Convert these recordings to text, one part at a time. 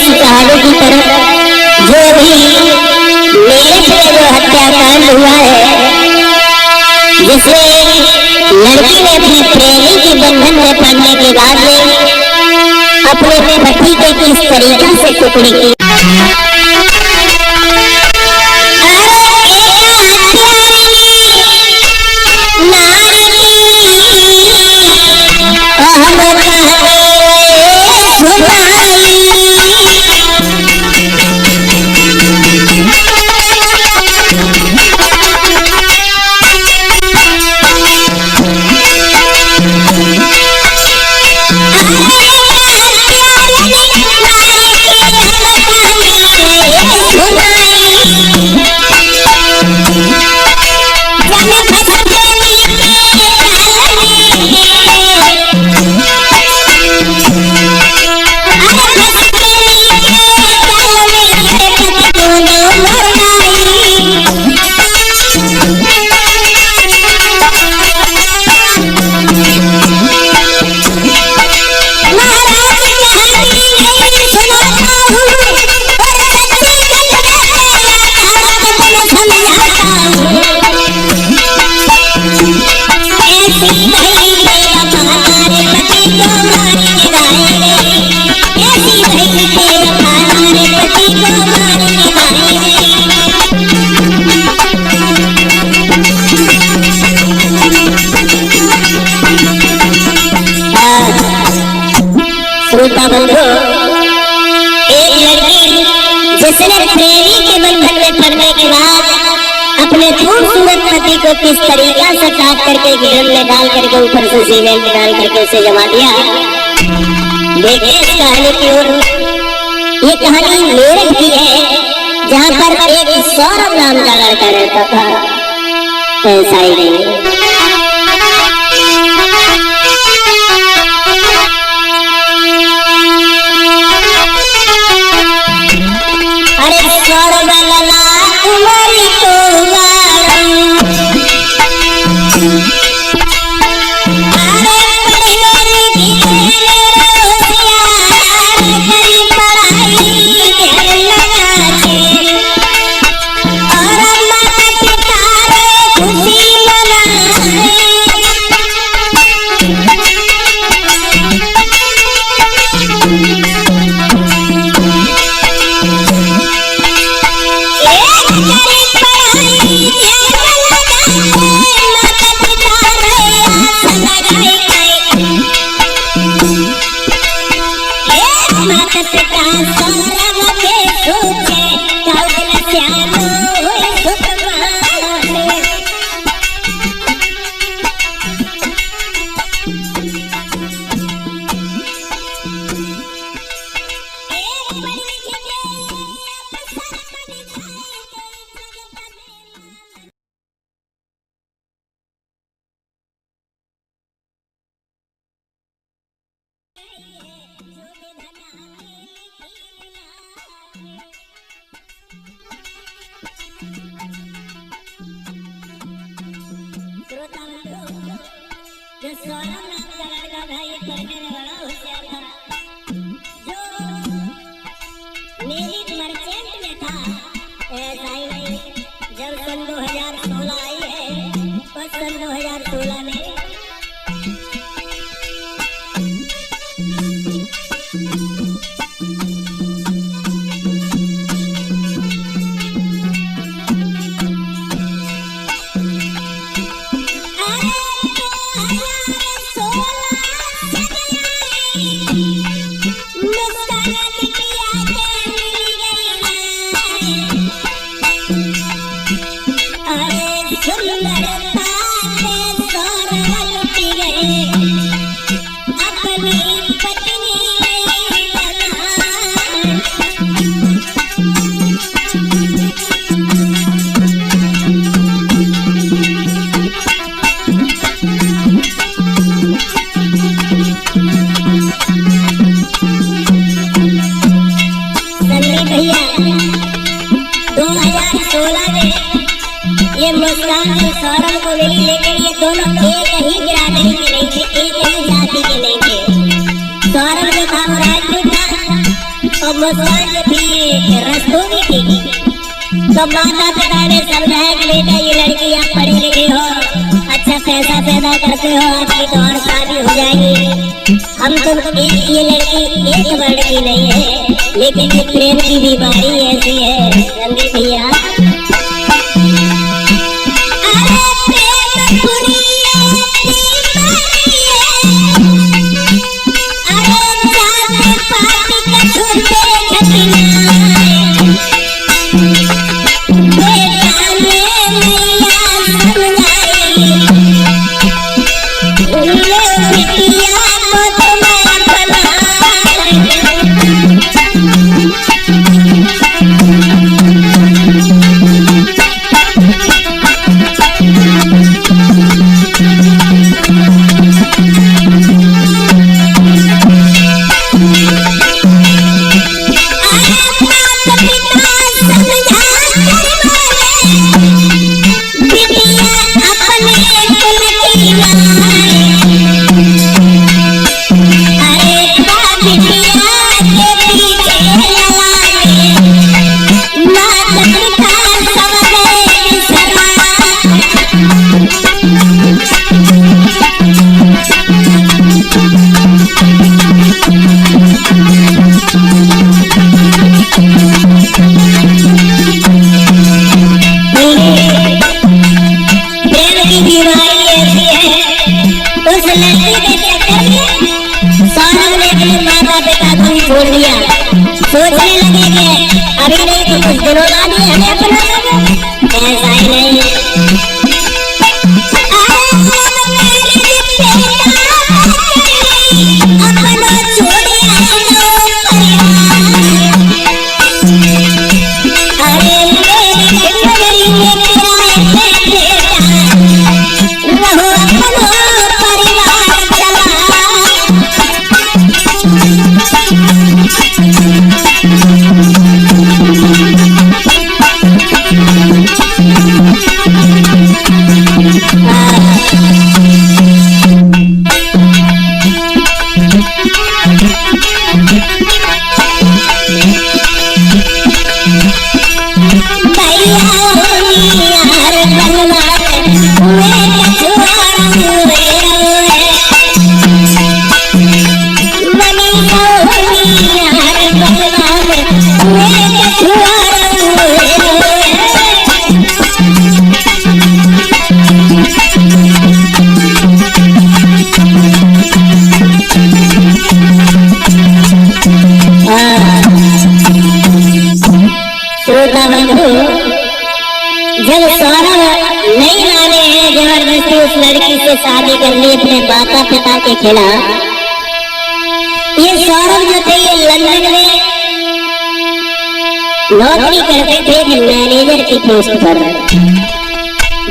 इसी कहानी की तरफ, जो अभी मेरठ में जो हत्याकांड हुआ है, जिसमें लड़की ने अपनी प्रेमी के बंधन में पड़ने के बाद में अपने पति के किस तरीका से टुकड़ी की। बंधु, एक लड़की जिसने प्रेमी के बंधन में पड़ने के बाद अपने खूबसूरत पति को किस तरीका से काट करके ड्रम में डाल करके ऊपर से सीमेंट डाल करके उसे जमा दिया। देखिए इस कहानी की ओर। ये कहानी मेरठ की है, जहाँ पर एक सौरभ नाम का लड़का रहता था। ऐसा ही नहीं, जो सौरभ नाम का लड़का था, ये पढ़ने में बड़ा होशियार था, जो मेरिट मर्चेंट में था। ऐसा ही नहीं, जब सन 2016 आई है, उस सन 2016 में सौरभ को मिली, लेकिन ये दोनों एक ही बिरादरी के नहीं थे, एक ही जाति के नहीं थे। सौरभ जो था वो राजपूत था तो मुस्कान भी रस्तों की। तो माता पिता ने समझाया कि बेटा ये लड़की आप पढ़े लिखे हो, अच्छा पैसा पैदा करते हो, आपकी तो और शादी हो जाएगी। हम तुम ये लड़की एक वर्ड की नहीं है, लेकिन ये प्रेम की बीमारी ऐसी है रंदी भैया। सोचने लगे कि अभी नहीं तो कुछ दिनों बाद ही हमें अपना लगे। ऐसा ही नहीं, जब सौरभ नहीं माने हैं जबरदस्ती उस लड़की से शादी कर ली अपने माता पिता के खिलाफ। ये सौरभ जो थे ये लंदन में नौकरी करते थे मैनेजर की पोस्ट पर।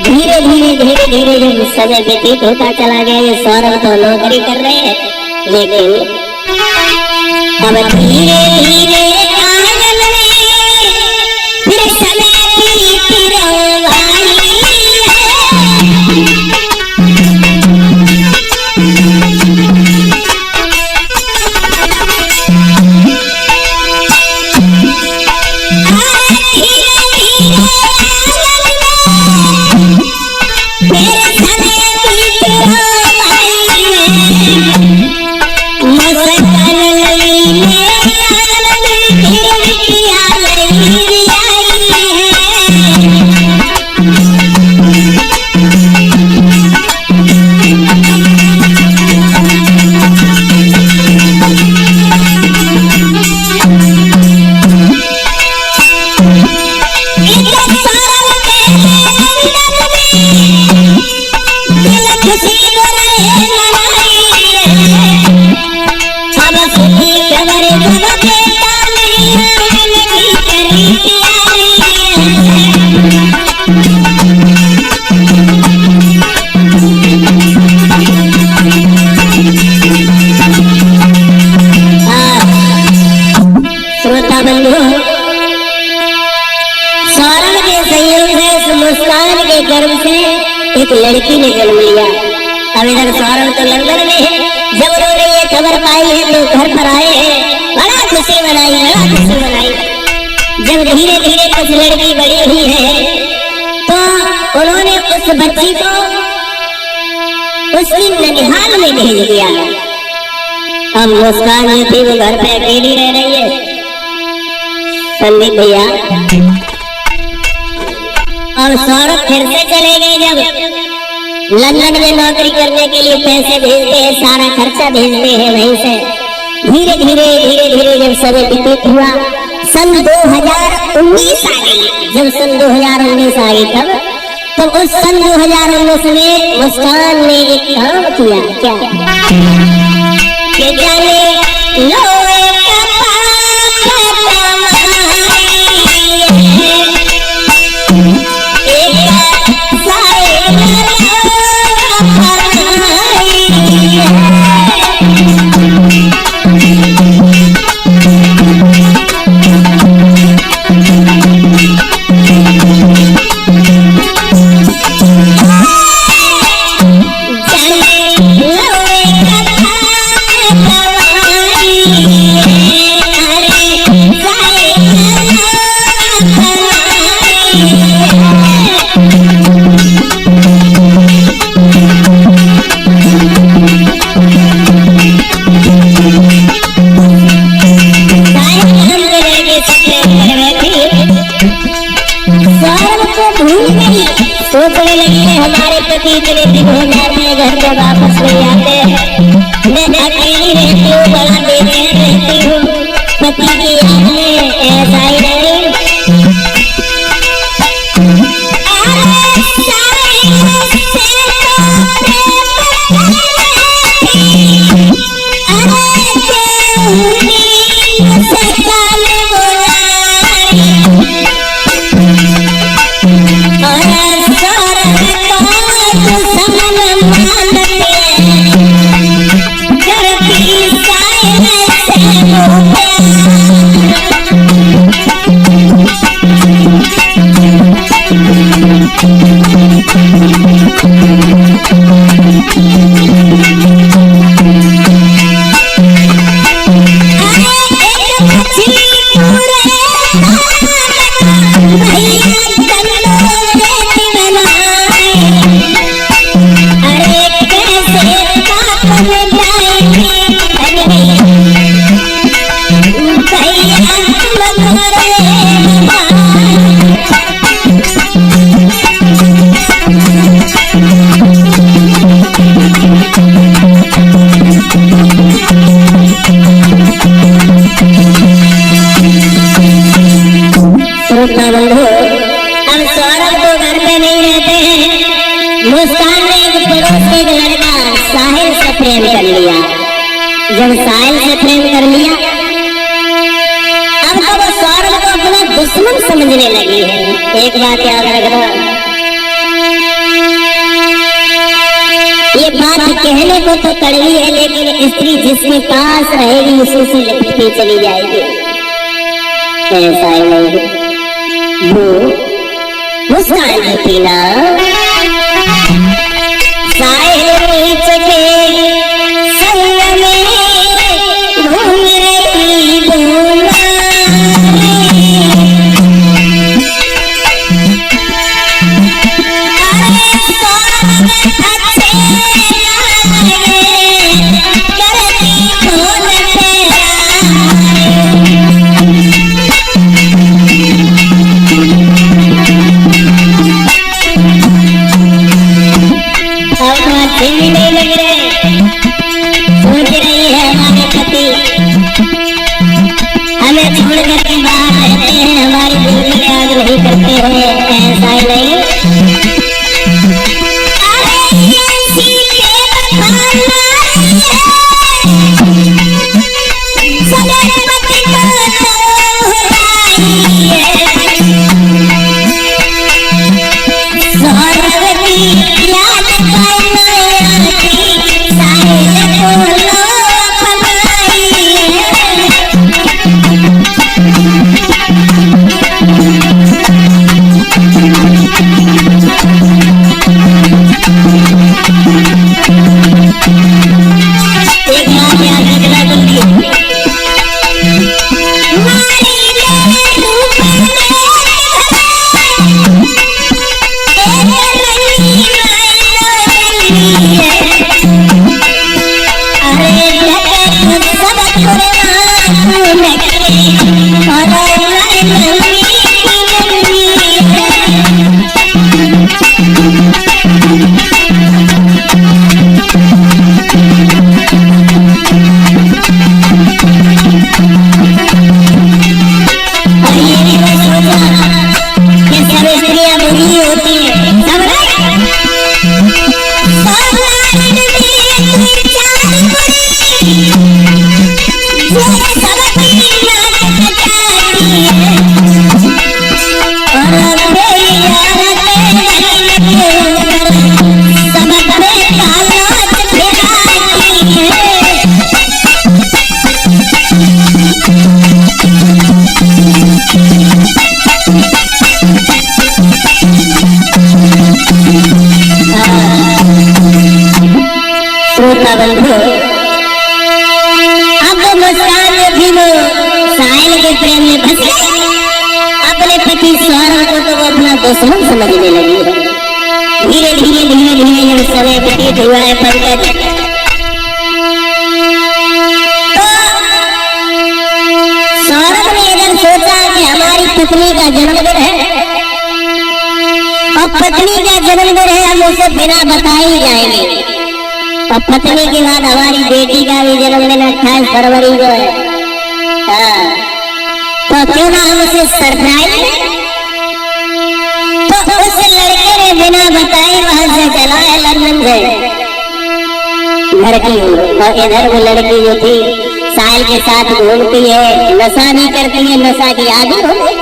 धीरे धीरे जब समय व्यतीत होता चला गया, ये सौरभ तो नौकरी कर रहे हैं, लेकिन अब धीरे धीरे एक लड़की ने जन्म लिया। अब इधर सौरभ तो लंदन में है। जब उन्होंने ये खबर पाई है तो घर पर आए हैं, बड़ा खुशी मनाई, बड़ा जब धीरे धीरे कुछ लड़की बड़ी हुई है तो उन्होंने उस बच्ची को उसकी ननिहाल में भेज दिया। अब मुस्कान जो थी वो घर पे अकेली रह रही है। संदीप भैया और सौरभ फिर से चले गए। जब लंदन में नौकरी करने के लिए पैसे भेजते हैं, सारा खर्चा भेजते हैं वहीं से। धीरे धीरे जब समय व्यतीत हुआ, सन 2019 आ गई। जब सन 2019 आ गई तब उस सन 2019 में मुस्कान ने एक काम किया। क्या कि जाने लो सोचने लगी है हमारे पति इतने दिन हो जाते हैं, घर में वापस नहीं आते। मैं अकेली रहती हूँ, बड़ा बेचैन रहती हूँ, पति की याद में ऐसा ही नहीं। अब सौरभ तो घर पे नहीं रहते हैं। मुस्कान ने एक पड़ोस के लड़का साहिल से प्रेम कर लिया। जब साहिल से प्रेम कर लिया, अब तो वो सौरभ को अपना दुश्मन समझने लगी है। एक बात याद रखना, ये बात कहने को तो कड़वी है, लेकिन स्त्री जिसके पास रहेगी उसी से लिपटती चली जाएगी। ऐसा ही नहीं मुस्कान होती ना। साहिल नीच के संग में घूम रही दूल्हा, अब मुस्कान भी वो साहिल के प्रेम में फंस गई। अपने पति सौरभ को तो वो अपना दुश्मन समझने लगी है। धीरे धीरे धीरे धीरे जब समय व्यतीत हुआ है पंकज, तो सौरभ ने इधर सोचा कि हमारी पत्नी का जन्मदिन है और पत्नी का जन्मदिन है, हम उसे बिना बताए ही जाएंगे। और पत्नी के बाद हमारी बेटी का भी जन्मदिन 28 फरवरी को है। तो क्यों ना हम उसे सरप्राइज दें। तो उस लड़के ने बिना बताए वहां से चला है लंदन से घर की। और इधर वो लड़की जो थी साहिल के साथ घूमती है, नशा नहीं करती है, नशा की आदि हो गई।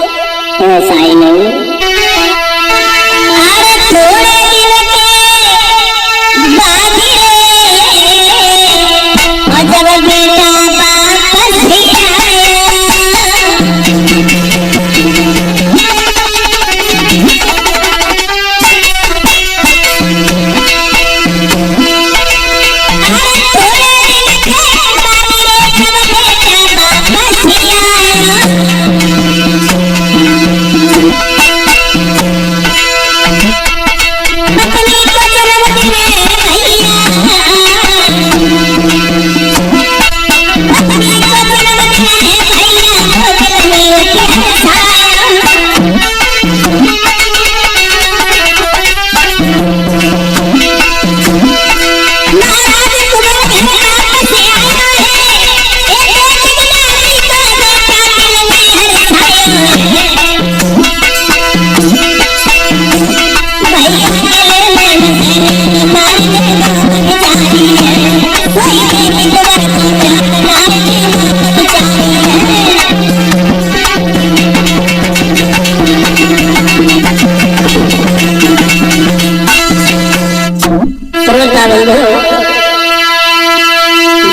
ऐसा ही नहीं, अरे थोड़े दिन के बाकी और जब बेटा वापस भी आया,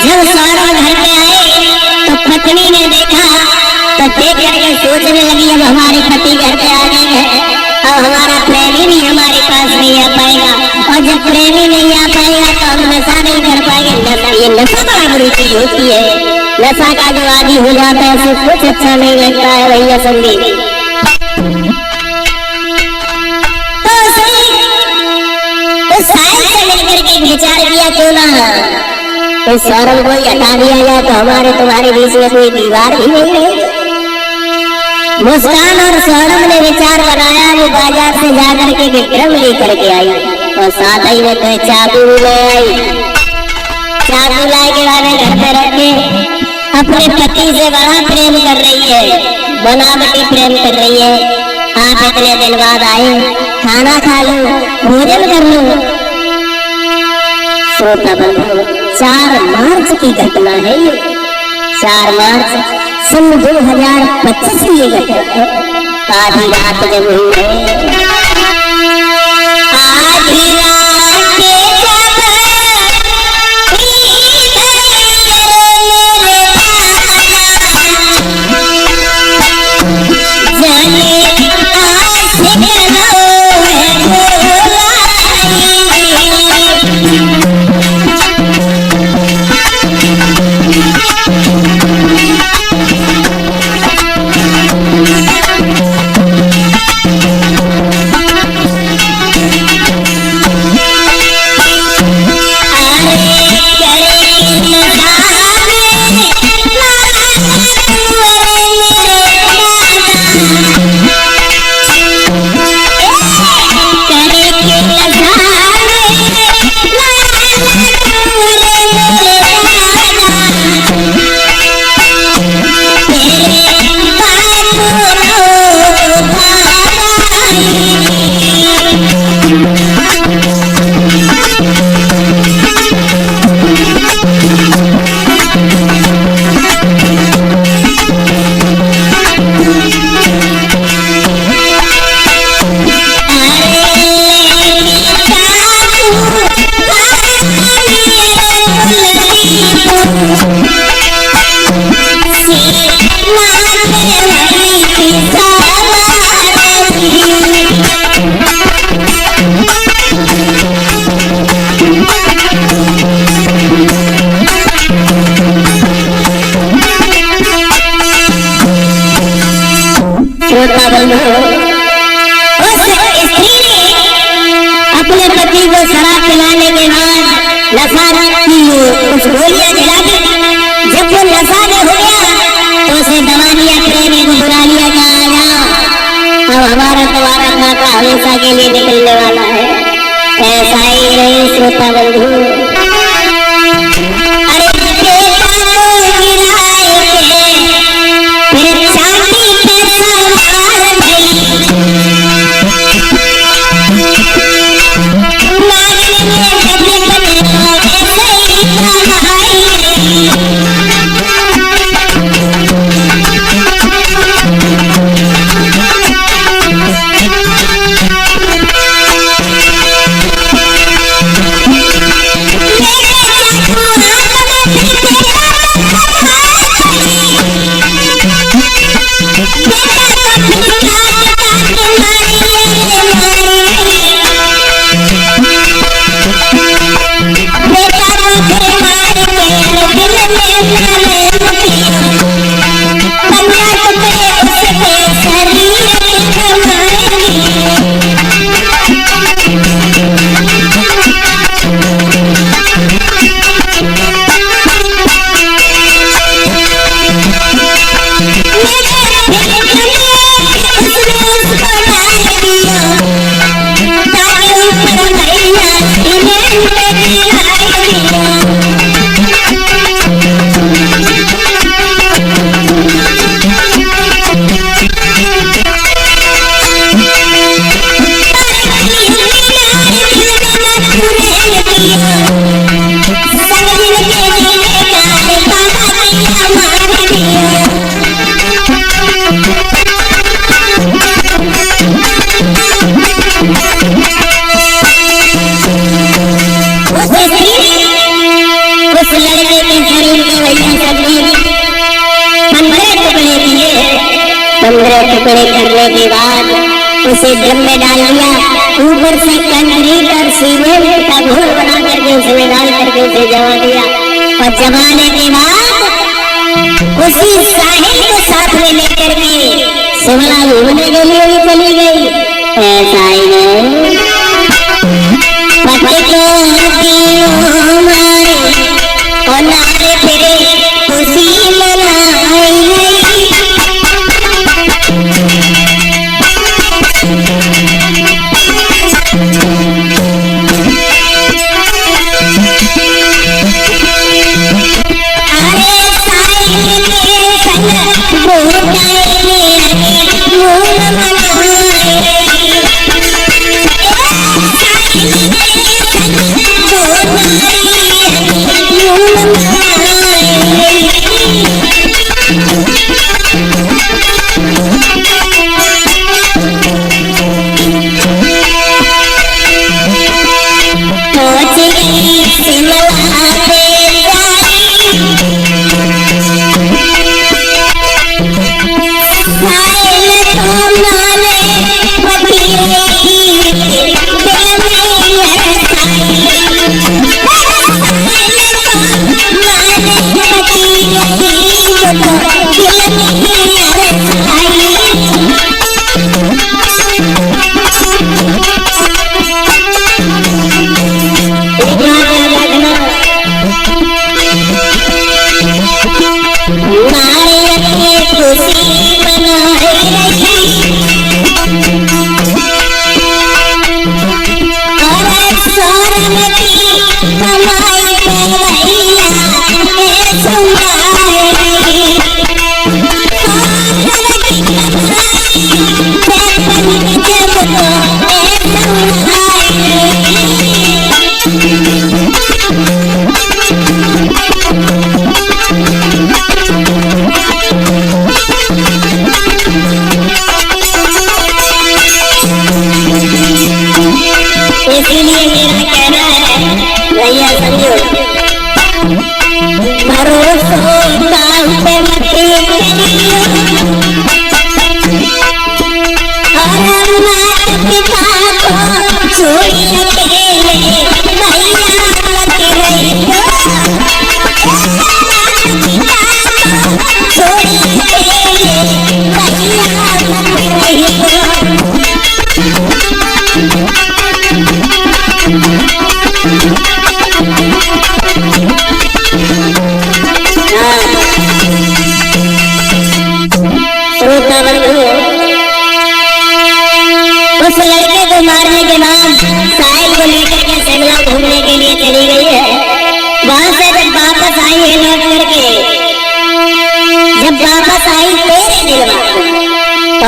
जब सौरभ घर पे आए तो पत्नी ने देखा तो देख करके सोचने लगी अब हमारे पति घर पे आ गए हैं, अब हमारा प्रेमी भी हमारे पास नहीं आ पाएगा। और जब प्रेमी नहीं आ पाएगा तो हम नशा नहीं कर पाएंगे। नशा, ये नशा बड़ा बुरी चीज होती है। नशा का जो आदि हो जाता है उसे कुछ अच्छा नहीं लगता है भैया संदीप। साहिल से मिलकर के विचार किया क्यों ना तो सौरभ को हटा दिया जाए तो हमारे तुम्हारे बीच में कोई दीवार भी नहीं है। मुस्कान और सौरभ ने विचार बनाया, वो बाजार से जाकर के विक्रम लेकर के आई और साथ ही में तो चाकू भी ले आई। चाकू लाए के बाद घर पे रख के अपने पति से बड़ा प्रेम कर रही है, बनावटी प्रेम कर रही है। आप इतने दिन बाद आए, खाना खा लो, भोजन कर लो। श्रोता बंधु, 4 मार्च की घटना है ये। 4 मार्च सन 2025 की ये घटना है। आधी रात जब हुई है, आधी रात के श्रोता बंधु, उस स्त्री ने अपने पति को शराब पिलाने के बाद नशा की कुछ गोलियां खिला दी। जब वो नशा में हो गया तो उसे दबा दिया, प्रेमी को बुला लिया कि आ जाओ, अब हमारा तुम्हारा खाता हमेशा के लिए निकलने वाला है। ऐसा ही नहीं श्रोता बंधु। अरे टुकड़े करने के बाद उसे ड्रम में डाल दिया। ऊपर से कंक्रीट और सीमेंट का घोल बना करके उसमें डाल करके उसे जमा दिया और जमाने के बाद उसी साहिल को साथ में लेकर के शिमला घूमने के लिए भी चली गई। ऐसा ही नहीं पति को और नारे फिरे खुशी मनाई। कमाई उस लड़के को मारने के बाद साहिल को लेकर के शिमला घूमने के लिए चली गई है। वहां से जब वापस आई है लौट करके, जब वापस आई तेरे दिलवा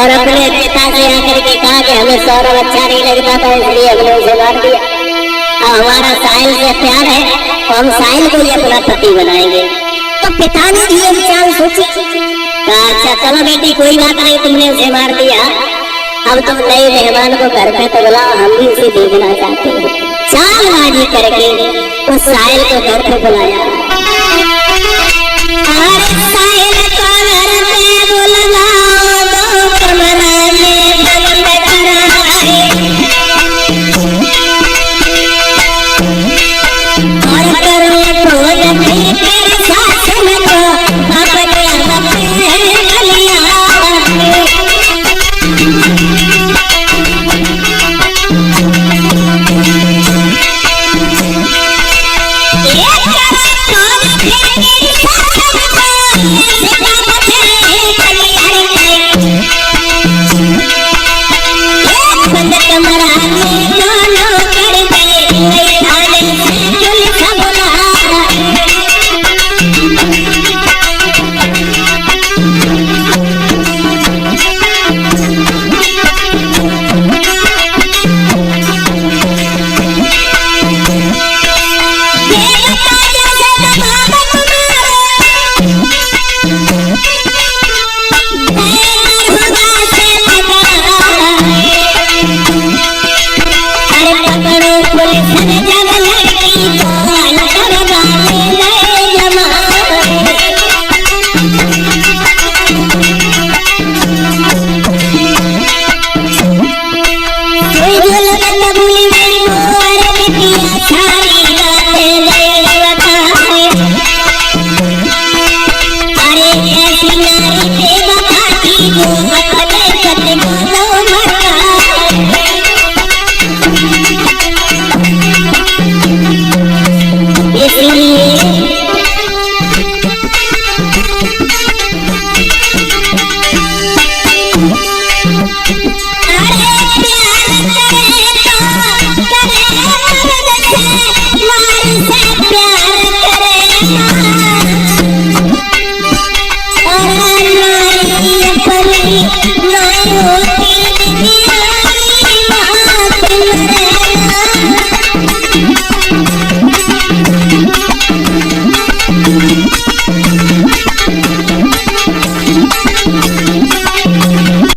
और अपने पिता से आकर के कहा कि हमें सौरभ अच्छा नहीं लगता था इसलिए हमने उसे मार दिया। अब हमारा साहिल से प्यार है तो हम साहिल को ही अपना पति बनाएंगे। तो पिता ने भी एक चाल सोची, अच्छा चलो बेटी कोई बात नहीं, तुमने उसे मार दिया, अब तुम नए मेहमान को घर पे तो बुलाओ, हम भी उसे देखना चाहते हैं। चालबाजी करके उस साहिल को घर पे बुलाया